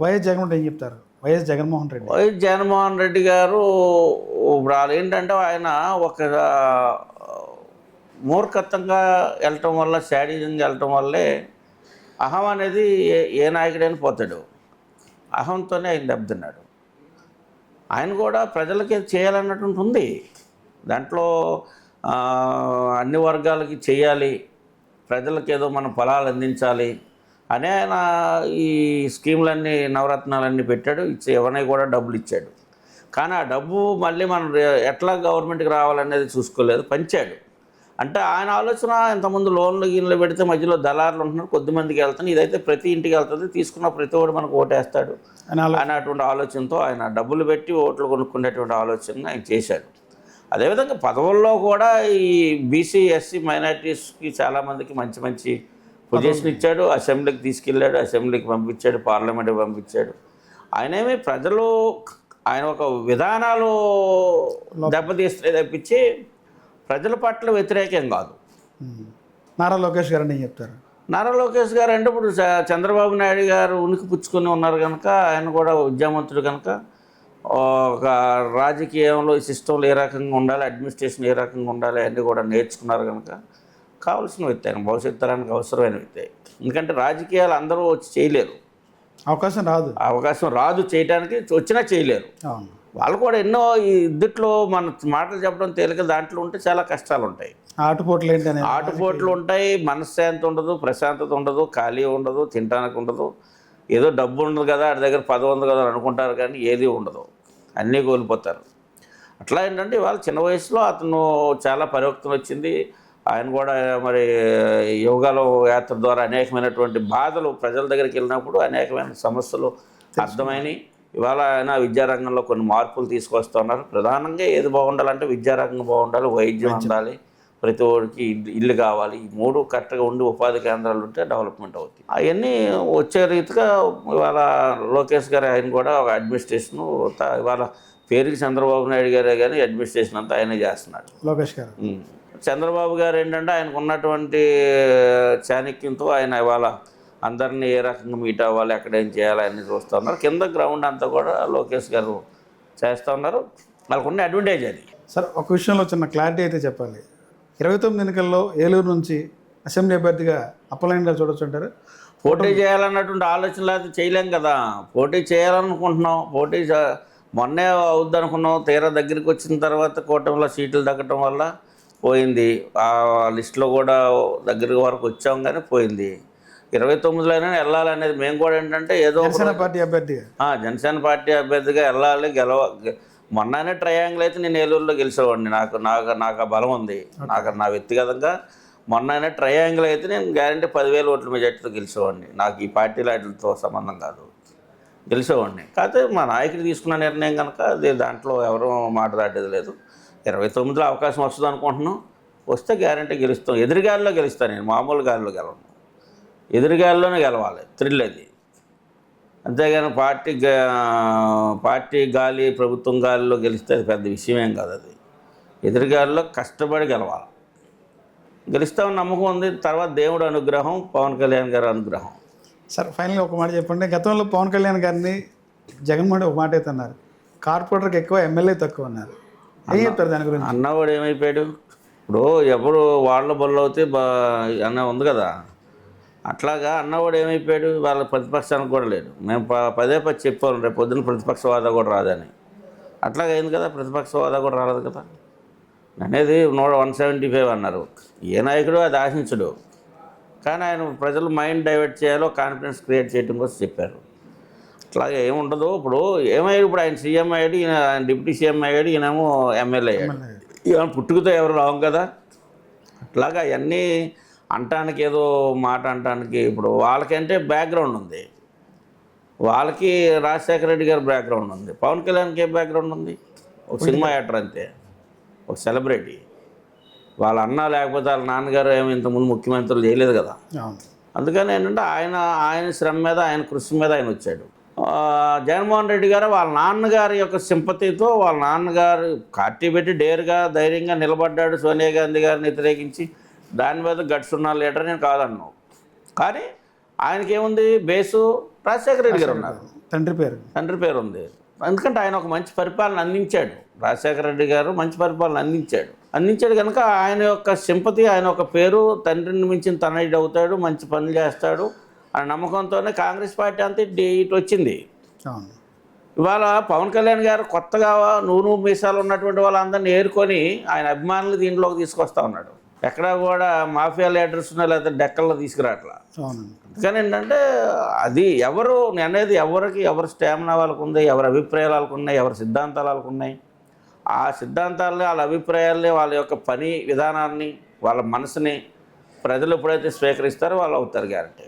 YS Jaganmohan Reddy YS Jaganmohan Reddy గారు ఇప్పుడు వాళ్ళు ఏంటంటే ఆయన ఒక మూర్ఖత్వంగా వెళ్ళటం వల్ల, శాడిజంగా వెళ్ళటం వల్లే అహం అనేది ఏ నాయకుడైనా పోతాడు. అహంతోనే ఆయన దెబ్బతిన్నాడు. ఆయన కూడా ప్రజలకి చేయాలన్నటువంటి ఉంది. దాంట్లో అన్ని వర్గాలకి చేయాలి, ప్రజలకి ఏదో మనం ఫలాలు అందించాలి అని ఆయన ఈ స్కీములన్నీ, నవరత్నాలన్నీ పెట్టాడు. ఎవరిని కూడా డబ్బులు ఇచ్చాడు. కానీ ఆ డబ్బు మళ్ళీ మనం ఎట్లా గవర్నమెంట్కి రావాలనేది చూసుకోలేదు, పంచాడు. అంటే ఆయన ఆలోచన ఇంతకుముందు లోన్లు గిన్లు పెడితే మధ్యలో దళారులు ఉంటున్నారు, కొద్దిమందికి వెళ్తాను, ఇదైతే ప్రతి ఇంటికి వెళ్తుంది, తీసుకున్న ప్రతి ఒక్కడు మనకు ఓటేస్తాడు అనేటువంటి ఆలోచనతో ఆయన డబ్బులు పెట్టి ఓట్లు కొనుక్కునేటువంటి ఆలోచన ఆయన చేశాడు. అదేవిధంగా పదవుల్లో కూడా ఈ బీసీ, ఎస్సీ, మైనారిటీస్కి చాలామందికి మంచి మంచి పొజిషన్ ఇచ్చాడు. అసెంబ్లీకి తీసుకెళ్ళాడు, అసెంబ్లీకి పంపించాడు, పార్లమెంట్కి పంపించాడు. ఆయనేమి ప్రజలు ఆయన ఒక విధానాలు దెబ్బతీస్తే తప్పించి ప్రజల పట్ల వ్యతిరేకం కాదు. నారా లోకేష్ గారు అని చెప్తారు. నారా లోకేష్ గారు అంటే ఇప్పుడు చంద్రబాబు నాయుడు గారు ఉనికి పుచ్చుకొని ఉన్నారు కనుక, ఆయన కూడా విద్యావంతుడు కనుక ఒక రాజకీయంలో సిస్టంలో ఏ రకంగా ఉండాలి, అడ్మినిస్ట్రేషన్ ఏ రకంగా ఉండాలి అన్నీ కూడా నేర్చుకున్నారు కనుక కావాల్సిన వ్యక్తి, ఆయన భవిష్యత్ తరానికి అవసరమైన వ్యక్తి. ఎందుకంటే రాజకీయాలు అందరూ వచ్చి చేయలేరు, అవకాశం రాదు చేయడానికి, వచ్చినా చేయలేరు. వాళ్ళు కూడా ఎన్నో ఈ ఇద్దట్లో మన మాటలు చెప్పడం తేలిక, దాంట్లో ఉంటే చాలా కష్టాలు ఉంటాయి. ఆటుపోట్లు ఉంటాయి, మనశ్శాంతి ఉండదు, ప్రశాంతత ఉండదు, ఖాళీ ఉండదు, తినడానికి ఉండదు. ఏదో డబ్బు ఉండదు కదా, వాడి దగ్గర పదవి ఉంది కదా అనుకుంటారు, కానీ ఏది ఉండదు, అన్నీ కోల్పోతారు. అట్లా ఏంటంటే ఇవాళ చిన్న వయసులో అతను చాలా పరివర్తన వచ్చింది. ఆయన కూడా మరి యోగాలో యాత్ర ద్వారా అనేకమైనటువంటి బాధలు ప్రజల దగ్గరికి వెళ్ళినప్పుడు అనేకమైన సమస్యలు అర్థమైనవి. ఇవాళ ఆయన విద్యారంగంలో కొన్ని మార్పులు తీసుకొస్తున్నారు. ప్రధానంగా ఏది బాగుండాలంటే విద్యారంగం బాగుండాలి, వైద్యం ఉండాలి, ప్రతి ఒక్కరికి ఇల్లు కావాలి. ఈ మూడు కరెక్ట్గా ఉండి ఉపాధి కేంద్రాలు ఉంటే డెవలప్మెంట్ అవుతాయి. అవన్నీ వచ్చే రీతిగా ఇవాళ లోకేష్ గారు ఆయన కూడా ఒక అడ్మినిస్ట్రేషను, ఇవాళ పేరుకి చంద్రబాబు నాయుడు గారే కానీ అడ్మినిస్ట్రేషన్ అంతా ఆయనే చేస్తున్నాడు. లోకేష్ గారు, చంద్రబాబు గారు ఏంటంటే ఆయనకు ఉన్నటువంటి చాణక్యంతో ఆయన ఇవాళ అందరినీ ఏ రకంగా మీట్ అవ్వాలి, ఎక్కడ ఏం చేయాలి అన్నీ చూస్తూ ఉన్నారు. కింద గ్రౌండ్ అంతా కూడా లోకేష్ గారు చేస్తూ ఉన్నారు. వాళ్ళకు ఉన్న అడ్వాంటేజ్ అది. సార్, ఒక విషయంలో చిన్న క్లారిటీ అయితే చెప్పాలి. 29 ఎన్నికల్లో ఏలూరు నుంచి అసెంబ్లీ అభ్యర్థిగా అప్పలనాయుడు గారు చూడొచ్చు అంటారు. పోటీ చేయాలన్నటువంటి ఆలోచన లేదు, చేయలేం కదా. పోటీ చేయాలనుకుంటున్నాం, పోటీ మొన్నే అవుద్ది అనుకున్నాం, తీరా దగ్గరికి వచ్చిన తర్వాత కూటమిలో సీట్లు తగ్గటం వల్ల పోయింది. ఆ లిస్టులో కూడా దగ్గర వరకు వచ్చాం కానీ పోయింది. 29లోనే వెళ్ళాలనేది మేము కూడా ఏంటంటే ఏదో జనసేన పార్టీ అభ్యర్థిగా వెళ్ళాలి, మొన్ననే ట్రయాంగిల్ అయితే నేను ఏలూరులో గెలిచేవాడిని. నాకు ఆ బలం ఉంది. నా వ్యక్తిగతంగా మొన్ననే ట్రయాంగిల్ అయితే నేను గ్యారంటీ 10,000 ఓట్ల మెజార్టీతో గెలిచేవాడిని. నాకు ఈ పార్టీల వాటితో సంబంధం కాదు, గెలిచేవాడిని. కాకపోతే మా నాయకుడు తీసుకున్న నిర్ణయం కనుక దాంట్లో ఎవరూ మాట దాటేది లేదు. 29లో అవకాశం వస్తుంది అనుకుంటున్నాం. వస్తే గ్యారంటీ గెలుస్తాం. ఎదురుగాలిలో గెలుస్తాను నేను, మామూలు గాలిలో గెలవను, ఎదురుగాలిలోనే గెలవాలి. థ్రిల్ అది. అంతేగాని పార్టీ గాలి, ప్రభుత్వం గాలిలో గెలిస్తే అది పెద్ద విషయమేం కాదు. అది ఎదురుగాలిలో కష్టపడి గెలవాలి. గెలుస్తామని నమ్మకం ఉంది. తర్వాత దేవుడు అనుగ్రహం, పవన్ కళ్యాణ్ గారి అనుగ్రహం. సార్, ఫైనల్గా ఒక మాట చెప్పండి. గతంలో పవన్ కళ్యాణ్ గారిని జగన్మోహన్ ఒక మాట అయితే అన్నారు, కార్పొరేటర్కి ఎక్కువ, ఎమ్మెల్యే తక్కువ అన్నారు. ఏం చెప్తారు దాని గురించి? అన్నవాడు ఏమైపోయాడు? ఇప్పుడు ఎప్పుడు వాళ్ళ బొల్లు అవుతే అన్న ఉంది కదా, అట్లాగా అన్నవాడు ఏమైపోయాడు? వాళ్ళ ప్రతిపక్షానికి కూడా లేడు. మేము పదే చెప్పాను, రేపు పొద్దున్న ప్రతిపక్ష హోదా కూడా రాదని. అట్లాగే అయింది కదా, ప్రతిపక్ష హోదా కూడా రాలేదు కదా. అనేది 175 అన్నారు. ఏ నాయకుడు అది ఆశించడు, కానీ ఆయన ప్రజలు మైండ్ డైవర్ట్ చేయాలో, కాన్ఫిడెన్స్ క్రియేట్ చేయడం కోసం చెప్పారు. అట్లాగే ఏముండదు. ఇప్పుడు ఏమయ్యాడు? ఇప్పుడు ఆయన సీఎం అయ్యాడు, ఆయన డిప్యూటీ సీఎం అయ్యాడు, ఈయనేమో ఎమ్మెల్యే అయ్యాడు. ఈయన పుట్టుకతో ఎవరు రావు కదా. అట్లాగా అవన్నీ అంటానికి, ఏదో మాట అంటానికి, ఇప్పుడు వాళ్ళకంటే బ్యాక్గ్రౌండ్ ఉంది. వాళ్ళకి రాజశేఖర రెడ్డి గారి బ్యాక్గ్రౌండ్ ఉంది, పవన్ కళ్యాణ్కి ఏ బ్యాక్గ్రౌండ్ ఉంది? ఒక సినిమా యాక్టర్ అంతే, ఒక సెలబ్రిటీ. వాళ్ళ అన్న లేకపోతే వాళ్ళ నాన్నగారు ఏమి ఇంతకుముందు ముఖ్యమంత్రులు చేయలేదు కదా. అందుకని ఏంటంటే ఆయన శ్రమ మీద, ఆయన కృషి మీద ఆయన వచ్చాడు. జగన్మోహన్ రెడ్డి గారు వాళ్ళ నాన్నగారి యొక్క సింపతితో, వాళ్ళ నాన్నగారు పార్టీ పెట్టి డేరుగా ధైర్యంగా నిలబడ్డాడు. సోనియా గాంధీ గారిని వ్యతిరేకించి దాని మీద గట్స్ ఉన్న లీడర్ నేను కాదన్నావు. కానీ ఆయనకేముంది? బేసు రాజశేఖర రెడ్డి గారు ఉన్నారు. తండ్రి పేరు ఉంది. ఎందుకంటే ఆయన ఒక మంచి పరిపాలన అందించాడు. రాజశేఖర రెడ్డి గారు మంచి పరిపాలన అందించాడు కనుక ఆయన యొక్క సింపతి, ఆయన ఒక పేరు, తండ్రిని మించిన తనయుడు అవుతాడు, మంచి పనులు చేస్తాడు అనే నమ్మకంతోనే కాంగ్రెస్ పార్టీ అంతా ఇటు వచ్చింది. అవును. ఇవాళ పవన్ కళ్యాణ్ గారు కొత్తగా నూనె మీసాలు ఉన్నటువంటి వాళ్ళందరినీ ఏరుకొని ఆయన అభిమానులు దీంట్లోకి తీసుకొస్తా ఉన్నాడు. ఎక్కడా కూడా మాఫియా లీడర్స్ లేకపోతే డెక్కల్లో తీసుకురావట్లా. అవునండి. కానీ ఏంటంటే అది ఎవరు అనేది ఎవరికి ఎవరి స్టామినా వాళ్ళకు ఉంది, ఎవరి అభిప్రాయాలు వాళ్ళకు ఉన్నాయి, ఎవరి సిద్ధాంతాలు వాళ్ళకు ఉన్నాయి. ఆ సిద్ధాంతాలని, వాళ్ళ అభిప్రాయాల్ని, వాళ్ళ యొక్క పని విధానాన్ని, వాళ్ళ మనసుని ప్రజలు ఎప్పుడైతే స్వీకరిస్తారో వాళ్ళు అవుతారు గ్యారంటీ.